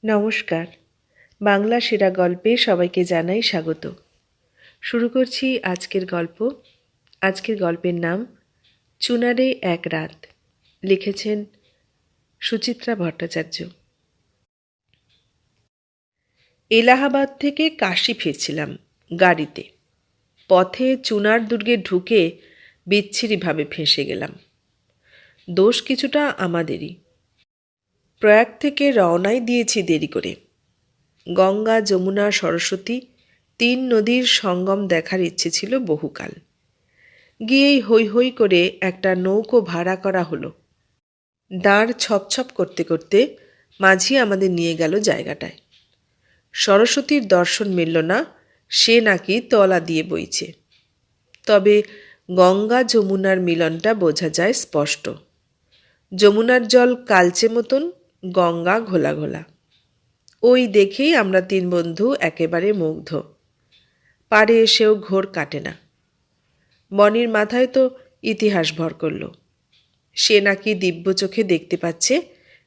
নমস্কার। বাংলা সেরা গল্পে সবাইকে জানাই স্বাগত। শুরু করছি আজকের গল্প। আজকের গল্পের নাম চুনারে এক রাত। লিখেছেন সুচিত্রা ভট্টাচার্য। এলাহাবাদ থেকে কাশী ফিরছিলাম গাড়িতে। পথে চুনার দুর্গে ঢুকে বিচ্ছিরিভাবে ফেঁসে গেলাম। দোষ কিছুটা আমাদেরই। প্রয়াগ থেকে রওনাই দিয়েছি দেরি করে। গঙ্গা, যমুনা, সরস্বতী 3 নদীর সঙ্গম দেখার ইচ্ছে ছিল বহুকাল। গিয়েই হৈ হৈ করে একটা নৌকো ভাড়া করা হলো। দাঁড় ছপছপ করতে করতে মাঝি আমাদের নিয়ে গেল জায়গাটায়। সরস্বতীর দর্শন মিলল না, সে নাকি তলা দিয়ে বইছে। তবে গঙ্গা যমুনার মিলনটা বোঝা যায় স্পষ্ট। যমুনার জল কালচে মতন, গঙ্গা ঘোলা ঘোলা। ওই দেখেই আমরা 3 বন্ধু একেবারে মুগ্ধ। পাড়ে এসেও ঘোর কাটে না। বনির মাথায় তো ইতিহাস ভর করল। সে নাকি দিব্য চোখে দেখতে পাচ্ছে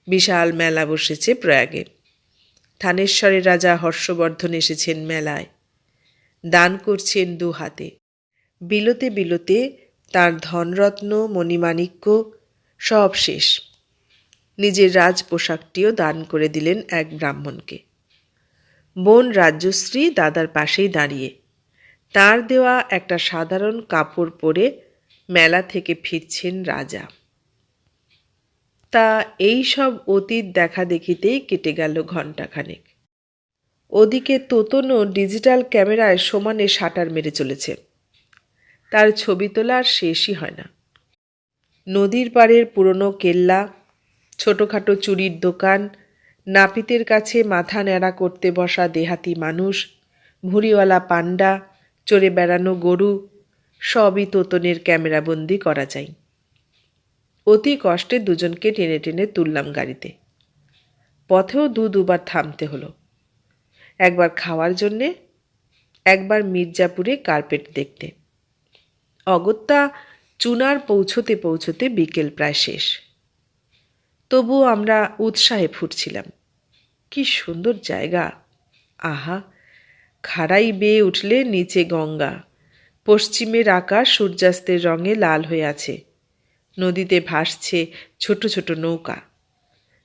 বিশাল মেলা বসেছে প্রয়াগে। থানেশ্বরের রাজা হর্ষবর্ধন এসেছেন মেলায়। দান করছেন 2 হাতে। বিলোতে বিলোতে তার ধনরত্ন মণিমাণিক্য সব শেষ। নিজের রাজ পোশাকটিও দান করে দিলেন এক ব্রাহ্মণকে। বোন রাজ্যশ্রী দাদার পাশেই দাঁড়িয়ে তার দেওয়া একটা সাধারণ কাপড় পরে মেলা থেকে ফিরছেন রাজা। তা এই সব অতীত দেখা দেখিতেই কেটে গেল ঘণ্টাখানেক। ওদিকে তোতনও ডিজিটাল ক্যামেরায় সমানে শাটার মেরে চলেছে। তার ছবি তোলা আর শেষই হয় না। নদীর পাড়ের পুরনো কেল্লা, ছোটোখাটো চুরির দোকান, নাপিতের কাছে মাথা ন্যাড়া করতে বসা দেহাতি মানুষ, ভুঁড়িওয়ালা পান্ডা, চড়ে বেড়ানো গরু, সবই তোতনের ক্যামেরাবন্দি করা যায়। অতি কষ্টে দুজনকে টেনে টেনে তুললাম গাড়িতে। পথেও দুবার থামতে হলো। একবার খাওয়ার জন্যে, একবার মির্জাপুরে কার্পেট দেখতে। অগত্যা চুনার পৌঁছতে পৌঁছতে বিকেল প্রায় শেষ। তবুও আমরা উৎসাহে ফুটছিলাম। কি সুন্দর জায়গা! আহা, খাড়াই বেয়ে উঠলে নিচে গঙ্গা, পশ্চিমের আকাশ সূর্যাস্তের রঙে লাল হয়ে আছে। নদীতে ভাসছে ছোট ছোট নৌকা,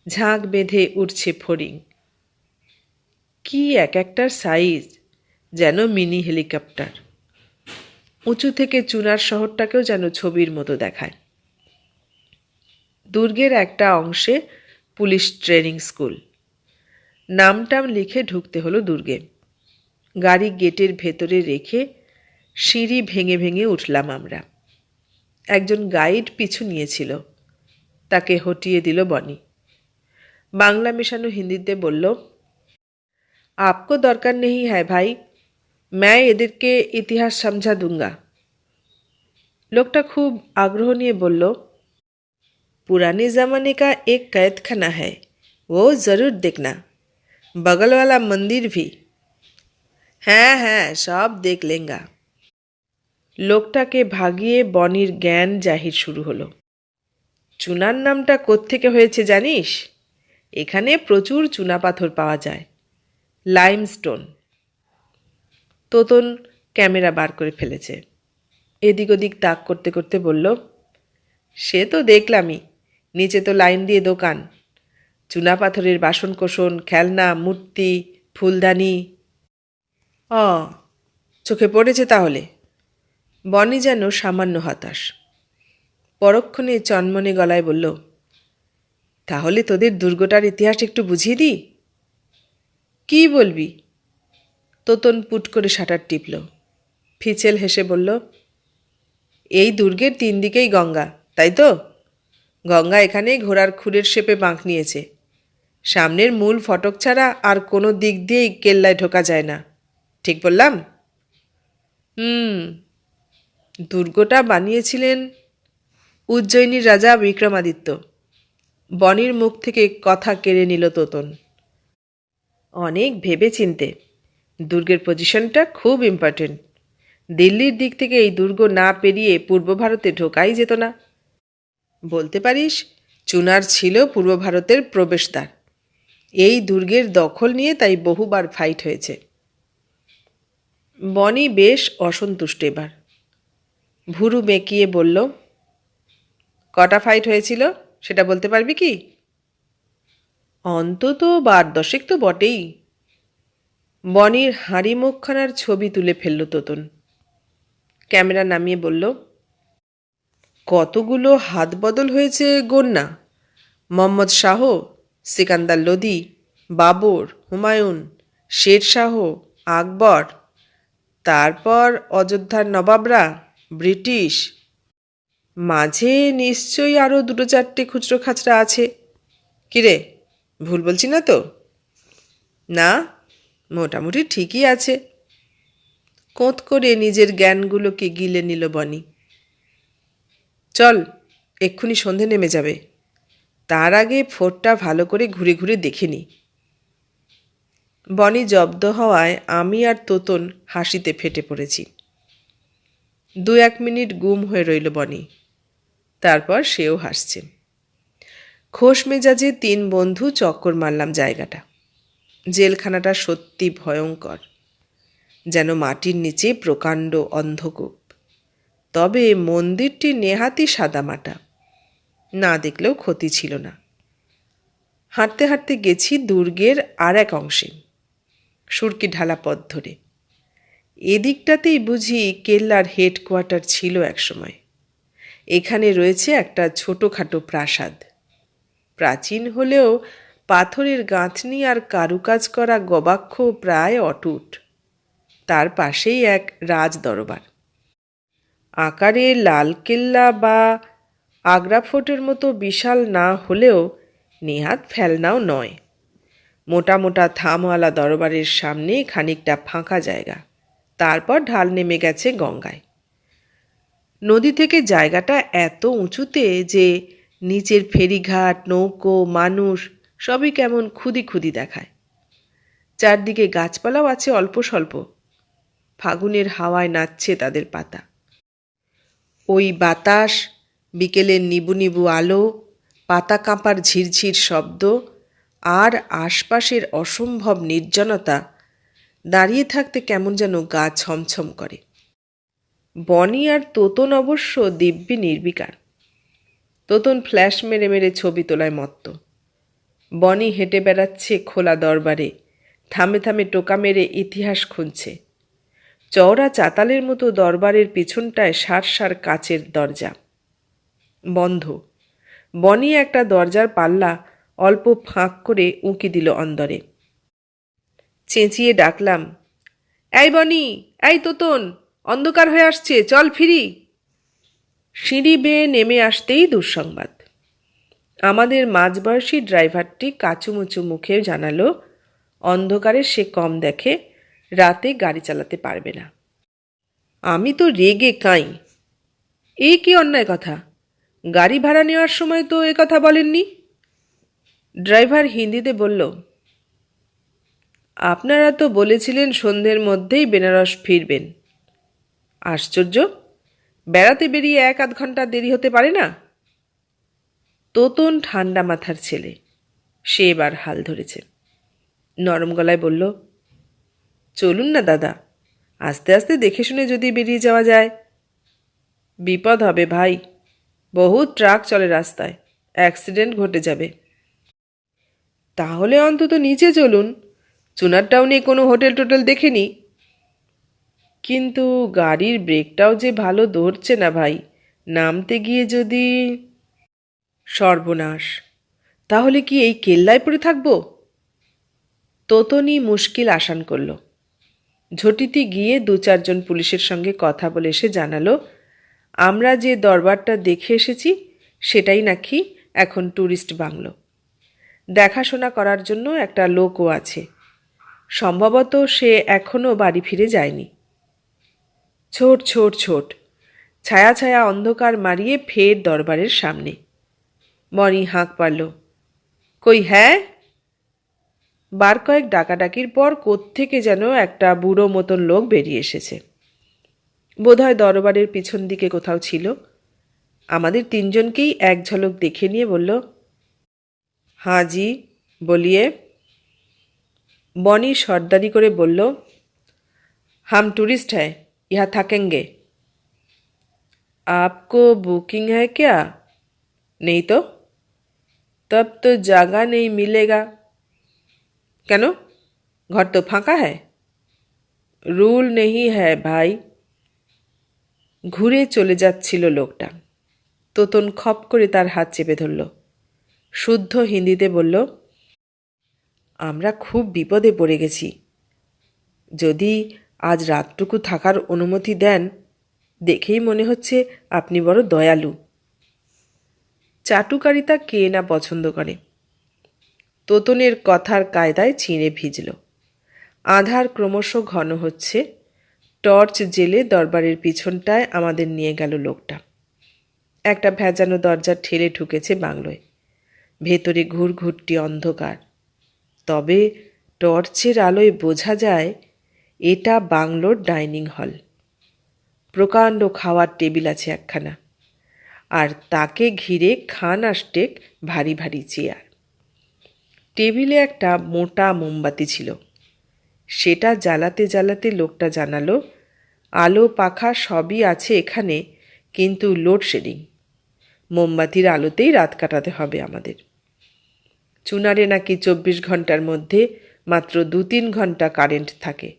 ঝাঁক বেঁধে উঠছে ফড়িং। কি এক একটার সাইজ, যেন মিনি হেলিকপ্টার। উঁচু থেকে চুনার শহরটাকেও যেন ছবির মতো দেখায়। দুর্গের একটা অংশে পুলিশ ট্রেনিং স্কুল। নামটাম লিখে ঢুকতে হলো দুর্গে। গাড়ি গেটের ভেতরে রেখে সিঁড়ি ভেঙে ভেঙে উঠলাম আমরা। একজন গাইড পিছু নিয়েছিল, তাকে হটিয়ে দিল বনি। বাংলা মেশানো হিন্দিতে বলল, আপকো দরকার নেই হ্যায় ভাই, मैं এদেরকে ইতিহাস সমঝা दूंगा। লোকটা খুব আগ্রহ নিয়ে বলল, पुराने ज़माने का एक कैदखाना है, वो ज़रूर देखना, बगल वाला मंदिर भी। হ্যাঁ হ্যাঁ, সব দেখ লেঙ্গা। লোকটাকে ভাগিয়ে বনির জ্ঞান জাহির শুরু হলো। চুনার নামটা কোত্থেকে হয়েছে জানিস? এখানে প্রচুর চুনা পাথর পাওয়া যায়, লাইমস্টোন। তোতন ক্যামেরা বার করে ফেলেছে। এদিক ওদিক তাক করতে করতে বলল, সে তো দেখলামই, নিচে তো লাইন দিয়ে দোকান, চুনা পাথরের বাসনকোসন, খেলনা, মূর্তি, ফুলদানি। চোখে পড়েছে তাহলে? বনি যেন সামান্য হতাশ। পরক্ষণে চনমনে গলায় বলল, তাহলে তোদের দুর্গটার ইতিহাস একটু বুঝিয়ে দিই। কি বলবি? তোতন পুট করে শাটার টিপল। ফিচেল হেসে বলল, এই দুর্গের 3 দিকেই গঙ্গা, তাই তো? গঙ্গা এখানেই ঘোড়ার খুরের শেপে বাঁক নিয়েছে। সামনের মূল ফটক ছাড়া আর কোনো দিক দিয়েই কেল্লায় ঢোকা যায় না। ঠিক বললাম? দুর্গটা বানিয়েছিলেন উজ্জয়িনীর রাজা বিক্রমাদিত্য। বনির মুখ থেকে কথা কেড়ে নিল তোতন। অনেক ভেবে চিনতে। দুর্গের পজিশনটা খুব ইম্পর্টেন্ট। দিল্লির দিক থেকে এই দুর্গ না পেরিয়ে পূর্ব ভারতে ঢোকাই যেত না। বলতে পারিস চুনার ছিল পূর্ব ভারতের প্রবেশদ্বার। এই দুর্গের দখল নিয়ে তাই বহুবার ফাইট হয়েছে। বনি বেশ অসন্তুষ্ট এবার। ভুরু বেঁকিয়ে বলল, কটা ফাইট হয়েছিল সেটা বলতে পারবি কি? অন্তত 12-10 তো বটেই। বনির হাঁড়ি মুখখানার ছবি তুলে ফেলল তোতন। ক্যামেরা নামিয়ে বলল, কতগুলো হাত বদল হয়েছে গোন না। মোহাম্মদ শাহ, সিকান্দার লোদি, বাবর, হুমায়ুন, শের শাহ, আকবর, তারপর অযোধ্যার নবাবরা, ব্রিটিশ, মাঝে নিশ্চয়ই আরও 2-4টে খুচরো খাচরা আছে। কিরে, ভুল বলছি না তো? না, মোটামুটি ঠিকই আছে। কোঁত করে নিজের জ্ঞানগুলোকে গিলে নিল বনি। চল, এক্ষুনি সন্ধে নেমে যাবে, তার আগে ফোর্টটা ভালো করে ঘুরে ঘুরে দেখে নি। বনি জব্দ হওয়ায় আমি আর তোতন হাসিতে ফেটে পড়েছি। 2-1 মিনিট গুম হয়ে রইল বনি, তারপর সেও হাসছে। খোশ মেজাজে 3 বন্ধু চক্কর মারলাম জায়গাটা। জেলখানাটা সত্যি ভয়ঙ্কর, যেন মাটির নিচে প্রকাণ্ড অন্ধকূপ। তবে মন্দিরটি নেহাতি সাদামাটা, না দেখলেও ক্ষতি ছিল না। হাঁটতে হাঁটতে গেছি দুর্গের আর এক অংশে, সুরকি ঢালা পথ ধরে। এদিকটাতেই বুঝি কেল্লার হেডকোয়ার্টার ছিল একসময়। এখানে রয়েছে একটা ছোটোখাটো প্রাসাদ। প্রাচীন হলেও পাথরের গাঁথনি আর কারুকাজ করা গবাক্ষ প্রায় অটুট। তার পাশেই এক রাজ দরবার। আকারে লালকেল্লা বা আগ্রা ফোর্টের মতো বিশাল না হলেও নেহাত ফেলনাও নয়। মোটা মোটা থামওয়ালা দরবারের সামনে খানিকটা ফাঁকা জায়গা, তারপর ঢাল নেমে গেছে গঙ্গায়। নদী থেকে জায়গাটা এত উঁচুতে যে নিচের ফেরিঘাট, নৌকো, মানুষ সবই কেমন খুদি খুদি দেখায়। চারদিকে গাছপালাও আছে অল্প স্বল্প, ফাগুনের হাওয়ায় নাচছে তাদের পাতা। ওই বাতাস, বিকেলের নিবু নিবু আলো, পাতা কাঁপার ঝিরঝির শব্দ আর আশপাশের অসম্ভব নির্জনতা, দাঁড়িয়ে থাকতে কেমন যেন গা ছমছম করে। বনি আর তোতন অবশ্য দিব্যি নির্বিকার। তোতন ফ্ল্যাশ মেরে মেরে ছবি তোলায় মত্ত। বনি হেঁটে বেড়াচ্ছে খোলা দরবারে, থামে থামে টোকা মেরে ইতিহাস খুঁজছে। চওড়া চাতালের মতো দরবারের পিছনটায় সার সার কাচের দরজা, বন্ধ। বনি একটা দরজার পাল্লা অল্প ফাঁক করে উঁকি দিল অন্দরে। চেঁচিয়ে ডাকলাম, এই বনি, এই তোতন, অন্ধকার হয়ে আসছে, চল ফিরি। সিঁড়ি বেয়ে নেমে আসতেই দুঃসংবাদ। আমাদের মাঝবয়সী ড্রাইভারটি কাচুমুচু মুখে জানালো অন্ধকারে সে কম দেখে, রাতে গাড়ি চালাতে পারবে না। আমি তো রেগে কাঁই। এই কি অন্যায় কথা, গাড়ি ভাড়া নেওয়ার সময় তো এ কথা বলেননি। ড্রাইভার হিন্দিতে বলল, আপনারা তো বলেছিলেন সন্ধ্যের মধ্যেই বেনারস ফিরবেন। আশ্চর্য, বেড়াতে বেরিয়ে 1-8 ঘন্টা দেরি হতে পারে না? তোতন ঠান্ডা মাথার ছেলে, সে এবার হাল ধরেছে। নরম গলায় বলল, চলুন না দাদা, আস্তে আস্তে দেখে শুনে যদি বেরিয়ে যাওয়া যায়। বিপদ হবে ভাই, বহু ট্রাক চলে রাস্তায়, অ্যাক্সিডেন্ট ঘটে যাবে। তাহলে অন্তত নিচে চলুন, চুনার টাউনে কোনো হোটেল টোটেল দেখেনি। কিন্তু গাড়ির ব্রেকটাও যে ভালো ধরছে না ভাই, নামতে গিয়ে যদি। সর্বনাশ, তাহলে কি এই কেল্লায় পড়ে থাকব? তোতনই মুশকিল আসান করল। ঝটিতি গিয়ে 2-4 জন পুলিশের সঙ্গে কথা বলে এসে জানালো, আমরা যে দরবারটা দেখে এসেছি সেটাই নাকি এখন ট্যুরিস্ট বাংলো। দেখাশোনা করার জন্য একটা লোকও আছে, সম্ভবত সে এখনও বাড়ি ফিরে যায়নি। ছোট ছোট ছোট ছায়া ছায়া অন্ধকার মারিয়ে ফের দরবারের সামনে। বনি হাঁক পারল, কই হ্যাঁ? বার কয়েক ডাকাডাকির পর কোত্থেকে যেন একটা বুড়ো মতন লোক বেরিয়ে এসেছে। বোধহয় দরবারের পিছন দিকে কোথাও ছিল। আমাদের 3 জনকেই এক ঝলক দেখে নিয়ে বলল, হাঁ জি বলিয়ে। বনি সর্দারি করে বলল, হাম টুরিস্ট হ্যায়, ইহা থাকেঙ্গে। आपको बुकिंग है क्या? नहीं तो? तब तो जगह नहीं मिलेगा। কেন? ঘর তো ফাঁকা है। রুল नहीं है भाई। ঘুরে চলে যাচ্ছিল লোকটা। তোতন খপ করে তার হাত চেপে ধরল। শুদ্ধ হিন্দিতে বলল, আমরা খুব বিপদে পড়ে গেছি। যদি আজ রাতটুকু থাকার অনুমতি দেন, দেখেই মনে হচ্ছে আপনি বড় দয়ালু। চাটুকারিতা কে না পছন্দ করে। তোতনের কথার কায়দায় ছিঁড়ে ভিজল। আঁধার ক্রমশ ঘন হচ্ছে। টর্চ জেলে দরবারের পিছনটায় আমাদের নিয়ে গেল লোকটা। একটা ভেজানো দরজা ঠেলে ঢুকেছে বাংলোয়। ভেতরে ঘুরঘুরটি অন্ধকার। তবে টর্চের আলোয় বোঝা যায় এটা বাংলোর ডাইনিং হল। প্রকাণ্ড খাওয়ার টেবিল আছে একখানা, আর তাকে ঘিরে খান আষ্টেক ভারী ভারী চেয়ার। টেবিলে একটা মোটা মোমবাতি ছিল। সেটা জ্বালাতে জ্বালাতে লোকটা জানালো, আলো পাখা সবই আছে এখানে, কিন্তু লোডশেডিং। মোমবাতির আলোতেই রাত কাটাতে হবে আমাদের। চুনারে নাকি 24 ঘন্টার মধ্যে মাত্র 2-3 ঘন্টা কারেন্ট থাকে।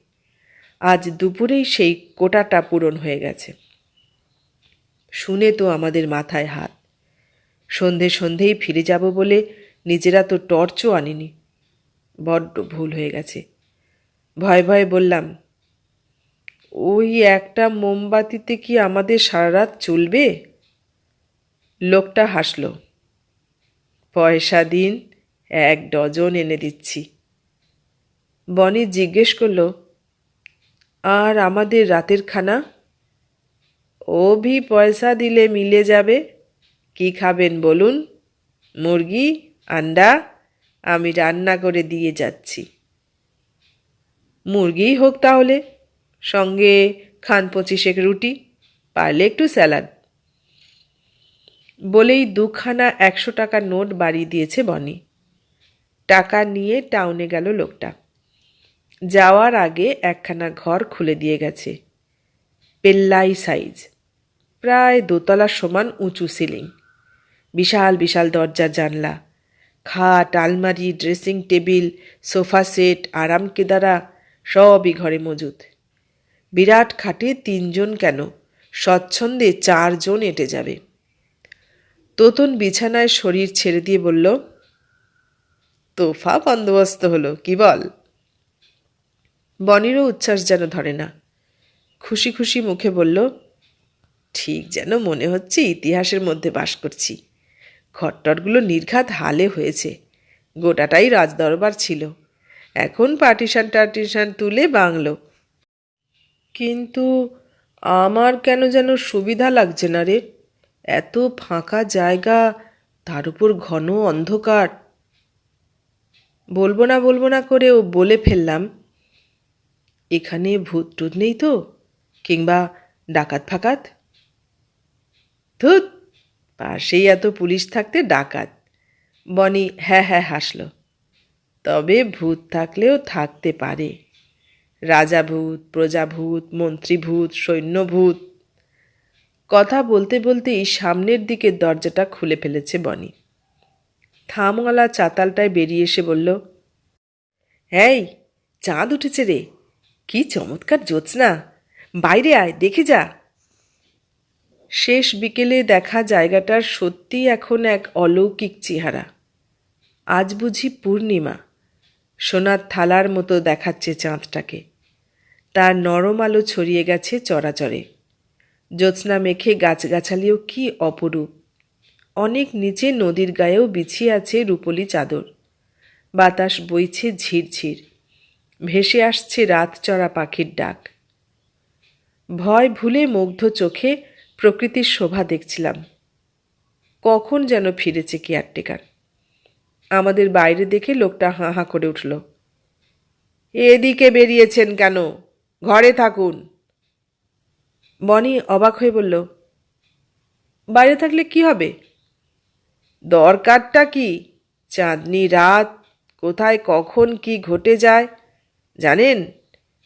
আজ দুপুরেই সেই কোটাটা পূরণ হয়ে গেছে। শুনে তো আমাদের মাথায় হাত। সন্ধেই ফিরে যাব বলে নিজেরা তো টর্চও আনিনি। বড্ড ভুল হয়ে গেছে। ভয়ে ভয়ে বললাম, ওই একটা মোমবাতিতে কি আমাদের সারা রাত চলবে? লোকটা হাসল। পয়সা দিন, 1 ডজন এনে দিচ্ছি। বনি জিজ্ঞেস করল, আর আমাদের রাতের খানা? ও ভি পয়সা দিলে মিলে যাবে। কি খাবেন বলুন? মুরগি, আন্ডা? আমি রান্না করে দিয়ে যাচ্ছি। মুরগিই হোক তাহলে, সঙ্গে খান 25 রুটি, পারলে একটু স্যালাড। বলেই 2খানা 100 টাকার নোট বাড়িয়ে দিয়েছে বনি। টাকা নিয়ে টাউনে গেল লোকটা। যাওয়ার আগে একখানা ঘর খুলে দিয়ে গেছে। পেল্লাই সাইজ, প্রায় 2 তলা সমান উঁচু সিলিং, বিশাল বিশাল দরজার জানলা, খাট, আলমারি, ড্রেসিং টেবিল, সোফা সেট, আরাম কেদারা সবই ঘরে মজুদ। বিরাট খাটে 3 জন কেন, স্বচ্ছন্দে 4 জন এঁটে যাবে। তোতন বিছানায় শরীর ছেড়ে দিয়ে বলল, তোফা বন্দোবস্ত হলো, কি বল? বনিরও উচ্ছ্বাস যেন ধরে না। খুশি খুশি মুখে বলল, ঠিক যেন মনে হচ্ছে ইতিহাসের মধ্যে বাস করছি। ঘরটরগুলো নির্ঘাত হালে হয়েছে। গোটাটাই রাজদরবার ছিল, এখন পার্টিশন তুলে বাংলো। কিন্তু আমার কেন যেন সুবিধা লাগছে না রে। এত ফাঁকা জায়গা, তার উপর ঘন অন্ধকার। বলবো না করেও বলে ফেললাম, এখানে ভূত টুত নেই তো, কিংবা ডাকাত ফাকাত? ধুত, পাশেই এত পুলিশ থাকতে ডাকাত। বনি হ্যাঁ হ্যাঁ হাসল। তবে ভূত থাকলেও থাকতে পারে। রাজাভূত, প্রজাভূত, মন্ত্রীভূত, সৈন্যভূত। কথা বলতে বলতেই সামনের দিকের দরজাটা খুলে ফেলেছে বনি। থামওয়ালা চাতালটায় বেরিয়ে এসে বলল, এই চাঁদ উঠেছে রে, কি চমৎকার জ্যোৎস্না, বাইরে আয়, দেখে যা। শেষ বিকেলে দেখা জায়গাটার সত্যিই এখন এক অলৌকিক চেহারা। আজ বুঝি পূর্ণিমা। সোনার থালার মতো দেখাচ্ছে চাঁদটাকে। তার নরম আলো ছড়িয়ে গেছে চরাচরে। জ্যোৎস্না মেখে গাছগাছালিও কি অপরূপ। অনেক নিচে নদীর গায়েও বিছিয়ে আছে রূপলি চাদর। বাতাস বইছে ঝিরঝির। ভেসে আসছে রাত চড়া পাখির ডাক। ভয় ভুলে মুগ্ধ চোখে প্রকৃতির শোভা দেখছিলাম। কখন যেন ফিরেছে কেয়ারটেকার। আমাদের বাইরে দেখে লোকটা হাঁ হাঁ করে উঠল। এদিকে বেরিয়েছেন কেন? ঘরে থাকুন। বনি অবাক হয়ে বলল, বাইরে থাকলে কি হবে? দরকারটা কি? চাঁদনি রাত, কোথায় কখন কি ঘটে যায় জানেন,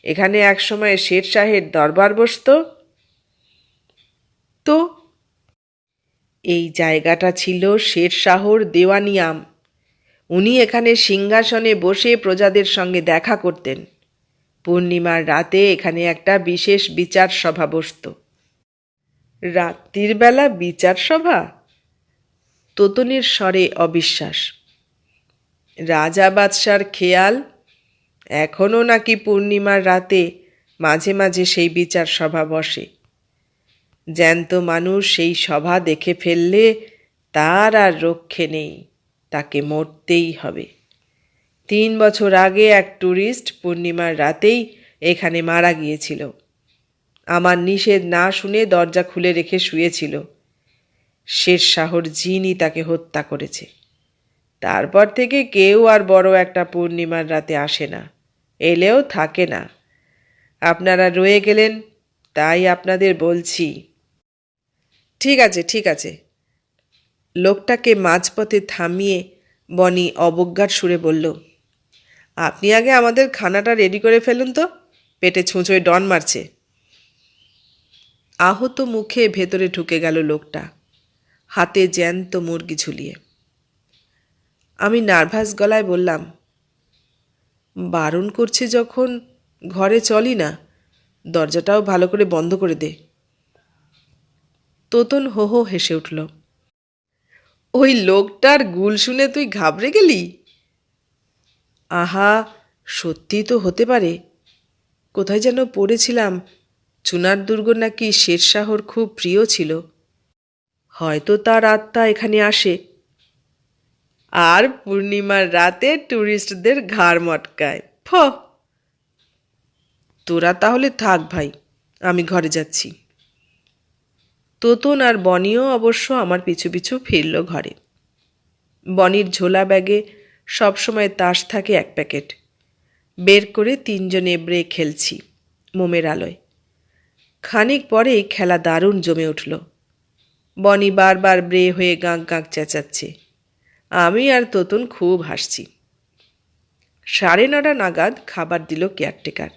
এখানে একসময় শের শাহের দরবার বসত। তো এই জায়গাটা ছিল শের শাহর দেওয়ানিয়াম। উনি এখানে সিংহাসনে বসে প্রজাদের সঙ্গে দেখা করতেন। পূর্ণিমার রাতে এখানে একটা বিশেষ বিচার সভা বসত। রাত্রির বেলা বিচার সভা? তোতনের স্বরে অবিশ্বাস। রাজা বাদশার খেয়াল এখনও নাকি পূর্ণিমার রাতে মাঝে মাঝে সেই বিচার সভা বসে। জ্যান্ত মানুষ সেই সভা দেখে ফেললে তার আর রক্ষে নেই, তাকে মরতেই হবে। 3 বছর আগে এক ট্যুরিস্ট পূর্ণিমার রাতেই এখানে মারা গিয়েছিল। আমার নিষেধ না শুনে দরজা খুলে রেখে শুয়েছিল। শের শাহর জিনই তাকে হত্যা করেছে। তারপর থেকে কেউ আর বড় একটা পূর্ণিমার রাতে আসে না, এলেও থাকে না। আপনারা রয়ে গেলেন, তাই আপনাদের বলছি। ঠিক আছে, ঠিক আছে। লোকটাকে মাঝপথে থামিয়ে বনি অবজ্ঞার সুরে বলল, আপনি আগে আমাদের খানাটা রেডি করে ফেলুন তো, পেটে ছুঁচোয় ডন মারছে। আহত মুখে ভেতরে ঢুকে গেল লোকটা, হাতে জ্যান্ত মুরগি ঝুলিয়ে। আমি নার্ভাস গলায় বললাম, বারণ করছে যখন ঘরে চলি না, দরজাটাও ভালো করে বন্ধ করে দে। তোতন হো হো হেসে উঠল। ওই লোকটার গুল শুনে তুই ঘাবড়ে গেলি? আহা, সত্যি তো হতে পারে। কোথায় যেন পড়েছিলাম চুনার দুর্গ নাকি শেরশাহর খুব প্রিয় ছিল। হয়তো তার আত্মা এখানে আসে আর পূর্ণিমার রাতে ট্যুরিস্টদের ঘাড় মটকায়। তোরা তাহলে থাক ভাই, আমি ঘরে যাচ্ছি। তোতন আর বনিও অবশ্য আমার পিছু পিছু ফিরল ঘরে। বনির ঝোলা ব্যাগে সবসময় তাস থাকে 1 প্যাকেট। বের করে 3 জন এবড়ে খেলছি মোমের আলোয়। খানিক পরেই খেলা দারুণ জমে উঠল। বনি বারবার ব্রে হয়ে গাঁক গাঁক চেঁচাচ্ছে। আমি আর তোতন খুব হাসছি। 9:30 নাগাদ খাবার দিল কেয়ারটেকার।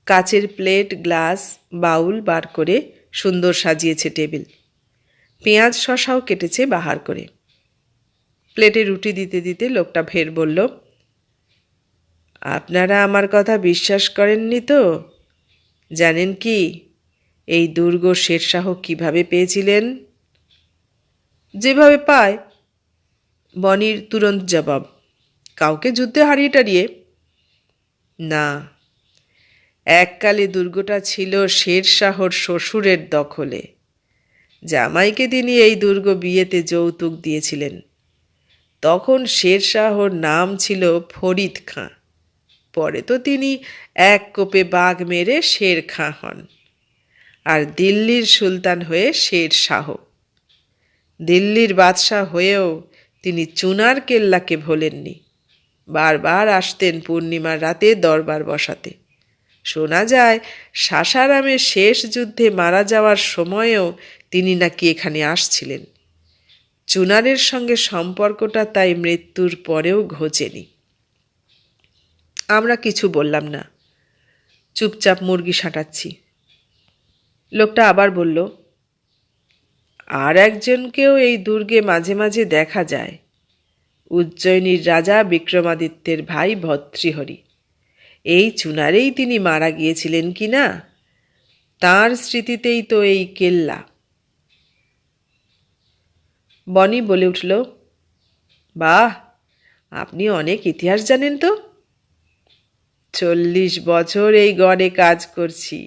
কাচের প্লেট, গ্লাস, বাউল বার করে সুন্দর সাজিয়েছে টেবিল। পেঁয়াজ শশাও কেটেছে বাহার করে। প্লেটে রুটি দিতে দিতে লোকটা ফের বলল, আপনারা আমার কথা বিশ্বাস করেননি তো? জানেন কি এই দুর্গ শেরশাহ কিভাবে পেয়েছিলেন? যেভাবে পায়। বনির তুরন্ত জবাব, কাউকে যুদ্ধে হারিয়ে টারিয়ে? না, এককালে দুর্গটা ছিল শেরশাহর শ্বশুরের দখলে। জামাইকে তিনি এই দুর্গ বিয়েতে যৌতুক দিয়েছিলেন। তখন শেরশাহর নাম ছিল ফরিদ খাঁ। পরে তো তিনি এক কোপে বাঘ মেরে শের খাঁ হন আর দিল্লির সুলতান হয়ে শের শাহ। দিল্লির বাদশাহ হয়েও তিনি চুনার কেল্লাকে ভোলেননি। বারবার আসতেন পূর্ণিমার রাতে দরবার বসাতে। শোনা যায় সাসারামের শেষ যুদ্ধে মারা যাওয়ার সময়েও তিনি নাকি এখানে আসছিলেন। চুনারের সঙ্গে সম্পর্কটা তাই মৃত্যুর পরেও ঘোচেনি। আমরা কিছু বললাম না, চুপচাপ মুরগি সাঁটাচ্ছি। লোকটা আবার বলল, আর একজনকেও এই দুর্গে মাঝে মাঝে দেখা যায়। উজ্জয়িনীর রাজা বিক্রমাদিত্যের ভাই ভর্তৃহরি। এই চুনারেই তিনি মারা গিয়েছিলেন কি না, তাঁর স্মৃতিতেই তো এই কেল্লা। বনি বলে উঠল, বাহ, আপনি অনেক ইতিহাস জানেন তো। 40 বছর এই গড়ে কাজ করছি,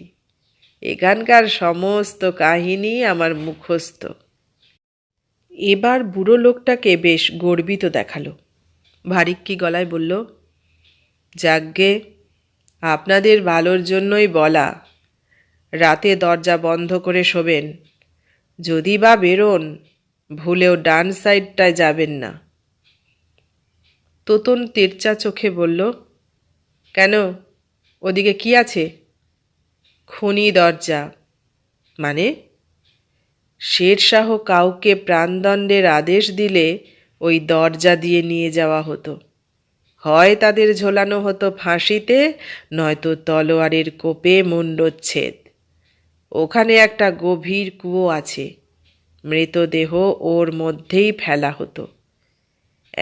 এখানকার সমস্ত কাহিনী আমার মুখস্থ। এবার বুড়ো লোকটাকে বেশ গর্বিত দেখালো। ভারিক্কি গলায় বলল, যাগ্গে, আপনাদের ভালোর জন্যই বলা। রাতে দরজা বন্ধ করে শোবেন। যদি বা বেরোন, ভুলেও ডান সাইডটায় যাবেন না। তোতন তেরচা চোখে বলল, কেন, ওদিকে কি আছে? খনি দরজা। মানে? শেরশাহ কাউকে প্রাণদণ্ডের আদেশ দিলে ওই দরজা দিয়ে নিয়ে যাওয়া হতো। হয় তাদের ঝোলানো হতো ফাঁসিতে, নয়তো তলোয়ারের কোপে মুণ্ডচ্ছেদ। ওখানে একটা গভীর কুয়ো আছে, মৃতদেহ ওর মধ্যেই ফেলা হতো।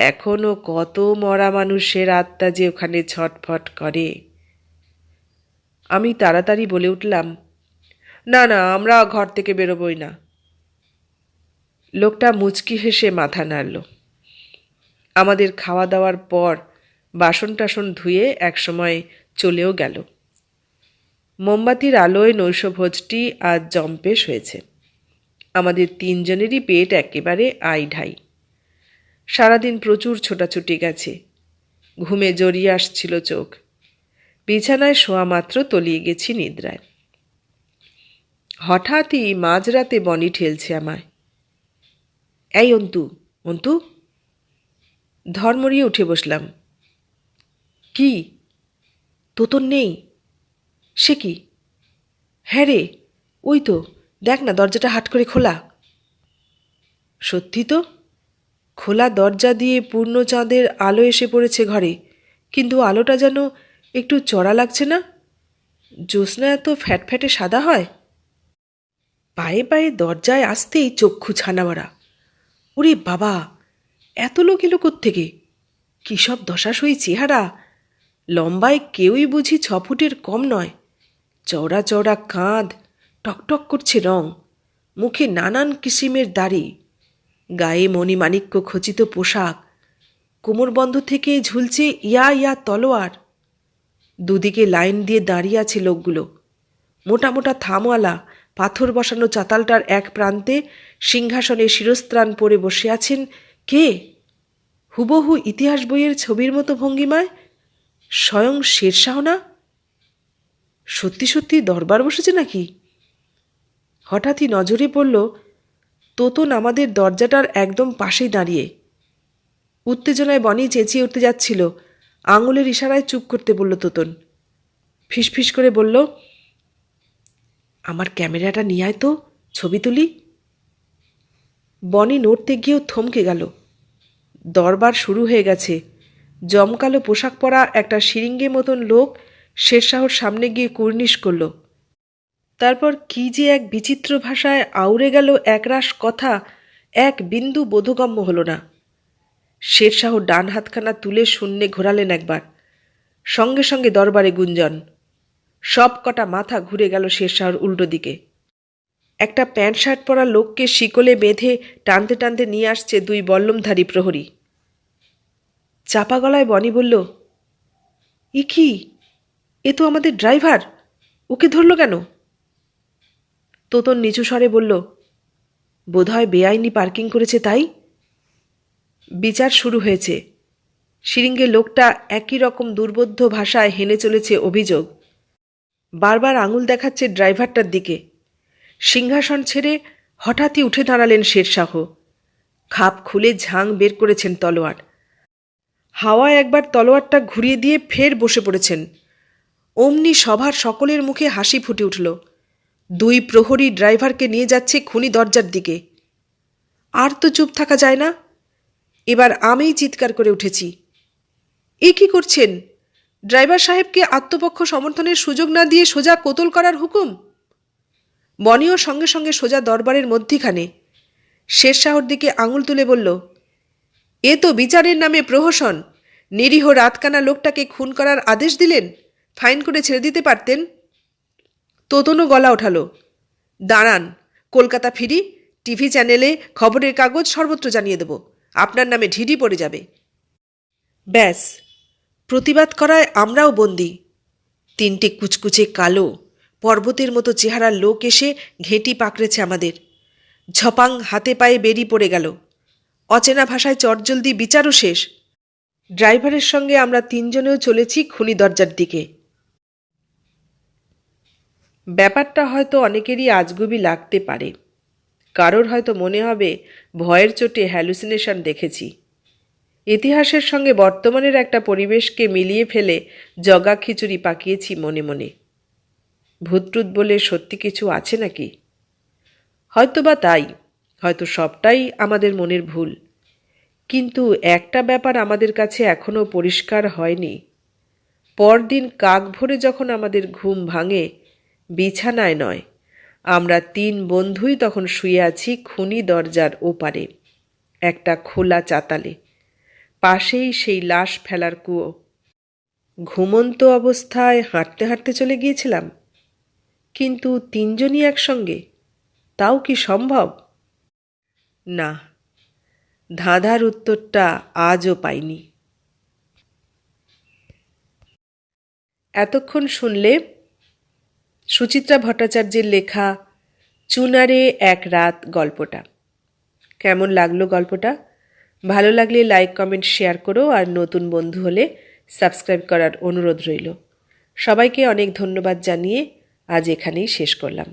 এখনো কত মরা মানুষের আত্মা যে ওখানে ছটফট করে। আমি তাড়াতাড়ি বলে উঠলাম, না না, আমরা ঘর থেকে বেরোবই না। লোকটা মুচকি হেসে মাথা নাড়ল। আমাদের খাওয়া দাওয়ার পর বাসন টাসন ধুয়ে একসময় চলেও গেল। মোমবাতির আলোয় নৈশভোজটি আজ জম্পেশ হয়েছে। আমাদের তিনজনেরই পেট একেবারে আইঢাই। সারাদিন প্রচুর ছোটাছুটি গেছে। ঘুমে জড়িয়ে আসছিল চোখ। বিছানায় শোয়া মাত্র তলিয়ে গেছি নিদ্রায়। হঠাৎই মাঝরাতে বনি ঠেলছে আমায়। এই অন্তু, অন্তু। ধর্মরিয়ে উঠে বসলাম। কি? তোতন নেই? সে কি? হ্যাঁ রে, ওই তো, দেখ না, দরজাটা হাট করে খোলা। সত্যি তো, খোলা দরজা দিয়ে পূর্ণচাঁদের আলো এসে পড়েছে ঘরে, কিন্তু আলোটা যেন একটু চড়া লাগছে না? জ্যোৎস্না এত ফ্যাটফ্যাটে সাদা হয়? পায়ে পায়ে দরজায় আসতেই চক্ষু ছানামারা। ওরে বাবা, এত লোক এলো কোত্থেকে? কী সব দশাসই চেহারা! লম্বায় কেউই বুঝি 6 ফুটের কম নয়। চওড়া চওড়া কাঁধ, টকটক করছে রং, মুখে নানান কিসিমের দাড়ি, গায়ে মণিমাণিক্য খচিত পোশাক, কোমরবন্ধ থেকে ঝুলছে ইয়া ইয়া তলোয়ার। দুদিকে লাইন দিয়ে দাঁড়িয়ে আছে লোকগুলো। মোটা মোটা থামওয়ালা পাথর বসানো চাতালটার এক প্রান্তে সিংহাসনে শিরস্ত্রাণ পরে বসে আছেন কে? হুবহু ইতিহাস বইয়ের ছবির মতো ভঙ্গিমায় স্বয়ং শেরশাহ না? সত্যি সত্যি দরবার বসেছে নাকি? হঠাৎই নজরে পড়ল তোতন আমাদের দরজাটার একদম পাশেই দাঁড়িয়ে। উত্তেজনায় বনি চেঁচিয়ে উঠতে যাচ্ছিল। আঙুলের ইশারায় চুপ করতে বলল তোতন। ফিসফিস করে বলল, আমার ক্যামেরাটা নিয়ে আয় তো, ছবি তুলি। বনি নড়তে গিয়েও থমকে গেল। দরবার শুরু হয়ে গেছে। জমকালো পোশাক পরা একটা শিরিঙ্গে মতন লোক শেরশাহর সামনে গিয়ে কুর্নিশ করল। তারপর কি যে এক বিচিত্র ভাষায় আউড়ে গেল একরাশ কথা, এক বিন্দু বোধগম্য হল না। শেরশাহ ডান হাতখানা তুলে শূন্যে ঘোরালেন একবার। সঙ্গে সঙ্গে দরবারে গুঞ্জন। সব কটা মাথা ঘুরে গেল শেরশাহর উল্টো দিকে। একটা প্যান্ট শার্ট পরা লোককে শিকলে বেঁধে টানতে টানতে নিয়ে আসছে 2 বল্লমধারী প্রহরী। চাপা গলায় বনি বলল, এ কি? এ তো আমাদের ড্রাইভার, ওকে ধরল কেন? তোতন নিচু স্বরে বলল, বোধহয় বেআইনি পার্কিং করেছে তাই। বিচার শুরু হয়েছে। শিরিঙ্গে লোকটা একই রকম দুর্বোধ্য ভাষায় হেনে চলেছে অভিযোগ। বারবার আঙুল দেখাচ্ছে ড্রাইভারটার দিকে। সিংহাসন ছেড়ে হঠাৎই উঠে দাঁড়ালেন শেরশাহ। খাপ খুলে ঝাং বের করেছেন তলোয়ার। হাওয়ায় একবার তলোয়ারটা ঘুরিয়ে দিয়ে ফের বসে পড়েছেন। অমনি সভার সকলের মুখে হাসি ফুটে উঠল। 2 প্রহরী ড্রাইভারকে নিয়ে যাচ্ছে খুনি দরজার দিকে। আর তো চুপ থাকা যায় না। এবার আমিই চিৎকার করে উঠেছি, এ কি করছেন? ড্রাইভার সাহেবকে আত্মপক্ষ সমর্থনের সুযোগ না দিয়ে সোজা কোতল করার হুকুম। বনিও সঙ্গে সঙ্গে সোজা দরবারের মধ্যিখানে। শেরশাহর দিকে আঙুল তুলে বলল, এ তো বিচারের নামে প্রহসন। নিরীহ রাতকানা লোকটাকে খুন করার আদেশ দিলেন, ফাইন করে ছেড়ে দিতে পারতেন। তোতনও গলা ওঠালো, দাঁড়ান, কলকাতা ফিরি, টিভি চ্যানেলে, খবরের কাগজ সর্বত্র জানিয়ে দেব, আপনার নামে ঢিঢি পড়ে যাবে। ব্যাস, প্রতিবাদ করায় আমরাও বন্দী। 3টে কুচকুচে কালো পর্বতের মতো চেহারার লোক এসে ঘেঁটি পাকড়েছে আমাদের। ঝপাং হাতে পায়ে বেরিয়ে পড়ে গেল। অচেনা ভাষায় চটজলদি বিচারও শেষ। ড্রাইভারের সঙ্গে আমরা 3 জনেও চলেছি খুনি দরজার দিকে। ব্যাপারটা হয়তো অনেকেরই আজগুবি লাগতে পারে। কারোর হয়তো মনে হবে ভয়ের চোটে হ্যালুসিনেশন দেখেছি। ইতিহাসের সঙ্গে বর্তমানের একটা পরিবেশকে মিলিয়ে ফেলে জগা খিচুড়ি পাকিয়েছি মনে মনে। ভূতটুত বলে সত্যি কিছু আছে নাকি? হয়তো বা তাই, হয়তো সবটাই আমাদের মনের ভুল। কিন্তু একটা ব্যাপার আমাদের কাছে এখনো পরিষ্কার হয়নি। পরদিন কাক ভোরে যখন আমাদের ঘুম ভাঙে, বিছানায় নয়, আমরা 3 বন্ধুই তখন শুয়ে আছি খুনি দরজার ওপারে, একটা খোলা চাতালে, পাশেই সেই লাশ ফেলার কুয়ো। ঘুমন্ত অবস্থায় হাঁটতে হাঁটতে চলে গিয়েছিলাম, কিন্তু 3 জনই একসঙ্গে, তাও কি সম্ভব? না, ধাঁধার উত্তরটা আজও পাইনি। এতক্ষণ শুনলে সুচিত্রা ভট্টাচার্যের লেখা চুনারে এক রাত গল্পটা। কেমন লাগলো গল্পটা? ভালো লাগলে লাইক, কমেন্ট, শেয়ার করো, আর নতুন বন্ধু হলে সাবস্ক্রাইব করার অনুরোধ রইল। সবাইকে অনেক ধন্যবাদ জানিয়ে আজ এখানেই শেষ করলাম।